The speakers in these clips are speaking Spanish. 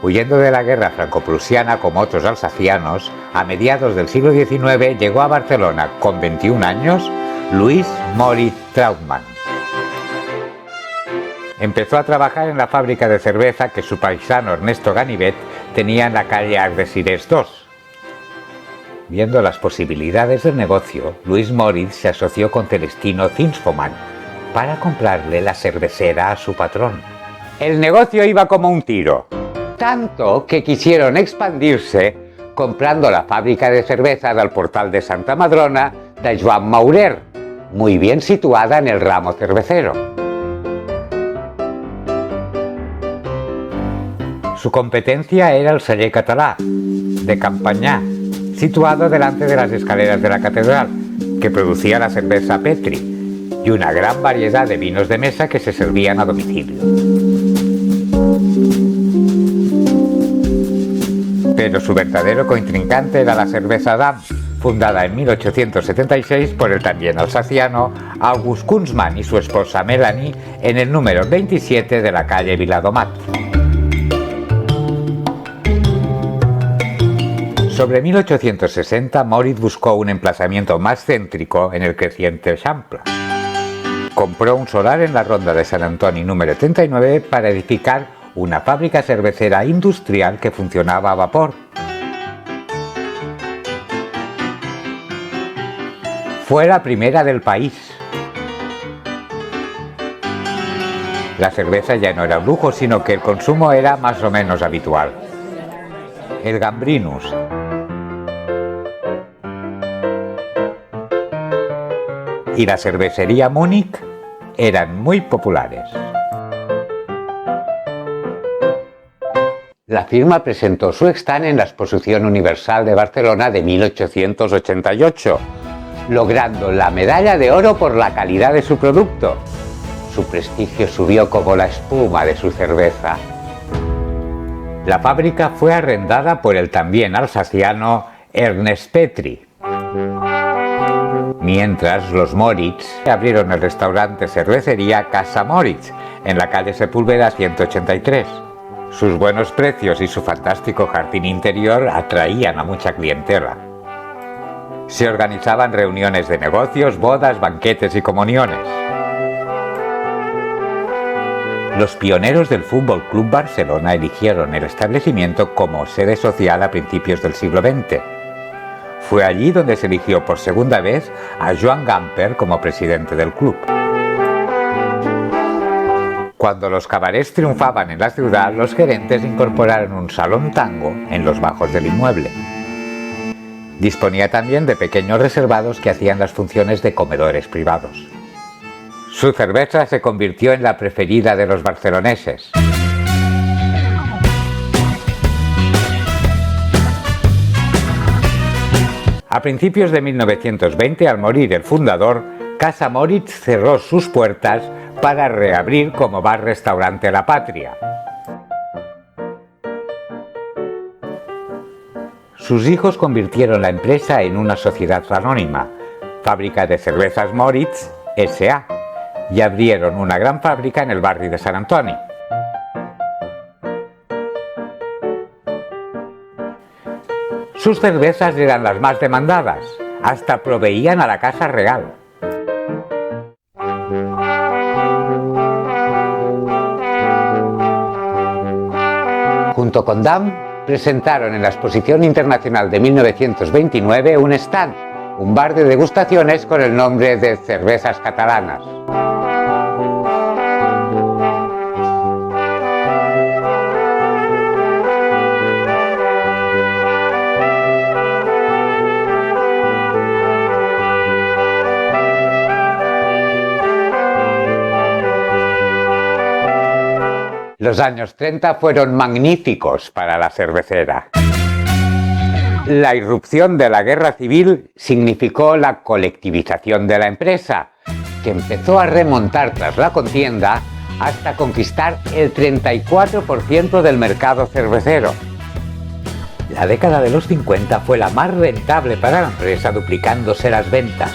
Huyendo de la guerra franco-prusiana como otros alsacianos, a mediados del siglo XIX llegó a Barcelona con 21 años Luis Moritz Trautmann. Empezó a trabajar en la fábrica de cerveza que su paisano Ernesto Ganivet tenía en la calle Arc de Cirés 2. Viendo las posibilidades del negocio, Luis Moritz se asoció con Celestino Zinsfoman para comprarle la cervecera a su patrón. El negocio iba como un tiro, tanto que quisieron expandirse comprando la fábrica de cerveza del Portal de Santa Madrona de Joan Maurer, muy bien situada en el ramo cervecero. Su competencia era el Celler Català, de Campanyà, situado delante de las escaleras de la catedral, que producía la cerveza Petri y una gran variedad de vinos de mesa que se servían a domicilio. Pero su verdadero contrincante era la cerveza Damm, fundada en 1876 por el también alsaciano August Kunzmann y su esposa Melanie en el número 27 de la calle Viladomat. Sobre 1860, Moritz buscó un emplazamiento más céntrico en el creciente Eixample. Compró un solar en la ronda de Sant Antoni número 39 para edificar una fábrica cervecera industrial que funcionaba a vapor. Fue la primera del país. La cerveza ya no era un lujo, sino que el consumo era más o menos habitual. El Gambrinus y la cervecería Múnich eran muy populares. La firma presentó su stand en la Exposición Universal de Barcelona de 1888, logrando la medalla de oro por la calidad de su producto. Su prestigio subió como la espuma de su cerveza. La fábrica fue arrendada por el también alsaciano Ernest Petri. Mientras, los Moritz abrieron el restaurante cervecería Casa Moritz en la calle Sepúlveda 183. Sus buenos precios y su fantástico jardín interior atraían a mucha clientela. Se organizaban reuniones de negocios, bodas, banquetes y comuniones. Los pioneros del Fútbol Club Barcelona eligieron el establecimiento como sede social a principios del siglo XX. Fue allí donde se eligió por segunda vez a Joan Gamper como presidente del club. Cuando los cabarets triunfaban en la ciudad, los gerentes incorporaron un salón tango en los bajos del inmueble. Disponía también de pequeños reservados que hacían las funciones de comedores privados. Su cerveza se convirtió en la preferida de los barceloneses. A principios de 1920, al morir el fundador, Casa Moritz cerró sus puertas para reabrir como bar-restaurante La Patria. Sus hijos convirtieron la empresa en una sociedad anónima, Fábrica de Cervezas Moritz S.A., y abrieron una gran fábrica en el barrio de Sant Antoni. Sus cervezas eran las más demandadas, hasta proveían a la Casa Real. Junto con Damm, presentaron en la Exposición Internacional de 1929 un stand, un bar de degustaciones con el nombre de Cervezas Catalanas. Los años 30 fueron magníficos para la cervecera. La irrupción de la guerra civil significó la colectivización de la empresa, que empezó a remontar tras la contienda hasta conquistar el 34% del mercado cervecero. La década de los 50 fue la más rentable para la empresa, duplicándose las ventas.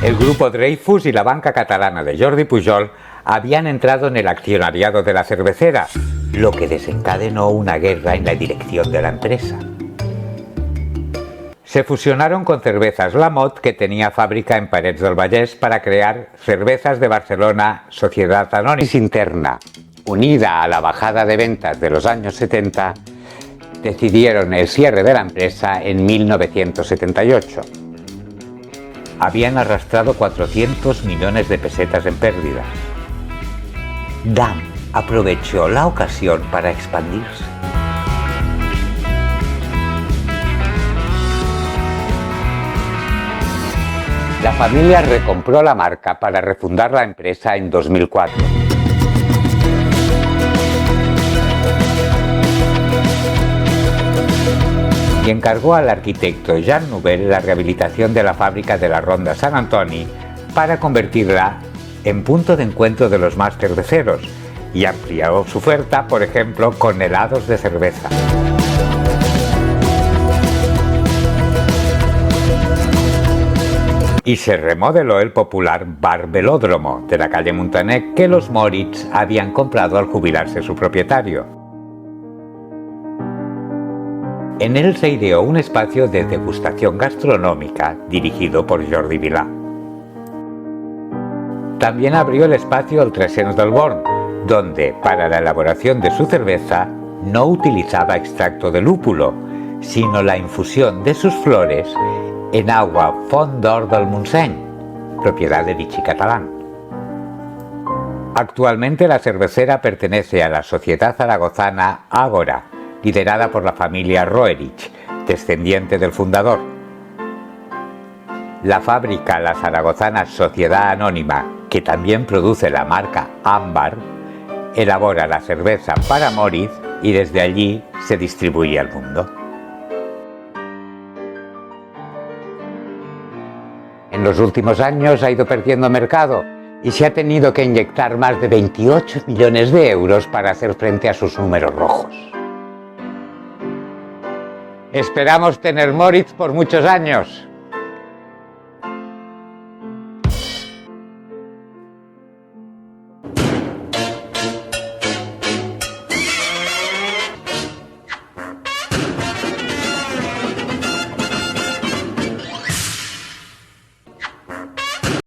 El grupo Dreyfus y la banca catalana de Jordi Pujol habían entrado en el accionariado de la cervecera, lo que desencadenó una guerra en la dirección de la empresa. Se fusionaron con Cervezas La Mot, que tenía fábrica en Parets del Vallès, para crear Cervezas de Barcelona Sociedad Anónima Interna. Unida a la bajada de ventas de los años 70, decidieron el cierre de la empresa en 1978. Habían arrastrado 400 millones de pesetas en pérdidas. Damm aprovechó la ocasión para expandirse. La familia recompró la marca para refundar la empresa en 2004. Y encargó al arquitecto Jean Nouvel la rehabilitación de la fábrica de la Ronda Sant Antoni para convertirla en punto de encuentro de los más cerveceros y amplió su oferta, por ejemplo, con helados de cerveza. Y se remodeló el popular Bar Velódromo de la calle Muntaner, que los Moritz habían comprado al jubilarse su propietario. En él se ideó un espacio de degustación gastronómica dirigido por Jordi Vilà. También abrió el espacio El Trescents del Born, donde, para la elaboración de su cerveza, no utilizaba extracto de lúpulo, sino la infusión de sus flores en agua Font d'Or del Montseny, propiedad de Vichy Catalán. Actualmente la cervecera pertenece a la sociedad zaragozana Ágora, liderada por la familia Roerich, descendiente del fundador. La fábrica La Zaragozana Sociedad Anónima, que también produce la marca Ámbar, elabora la cerveza para Moritz y desde allí se distribuye al mundo. En los últimos años ha ido perdiendo mercado y se ha tenido que inyectar más de 28 millones de euros para hacer frente a sus números rojos. Esperamos tener Moritz por muchos años.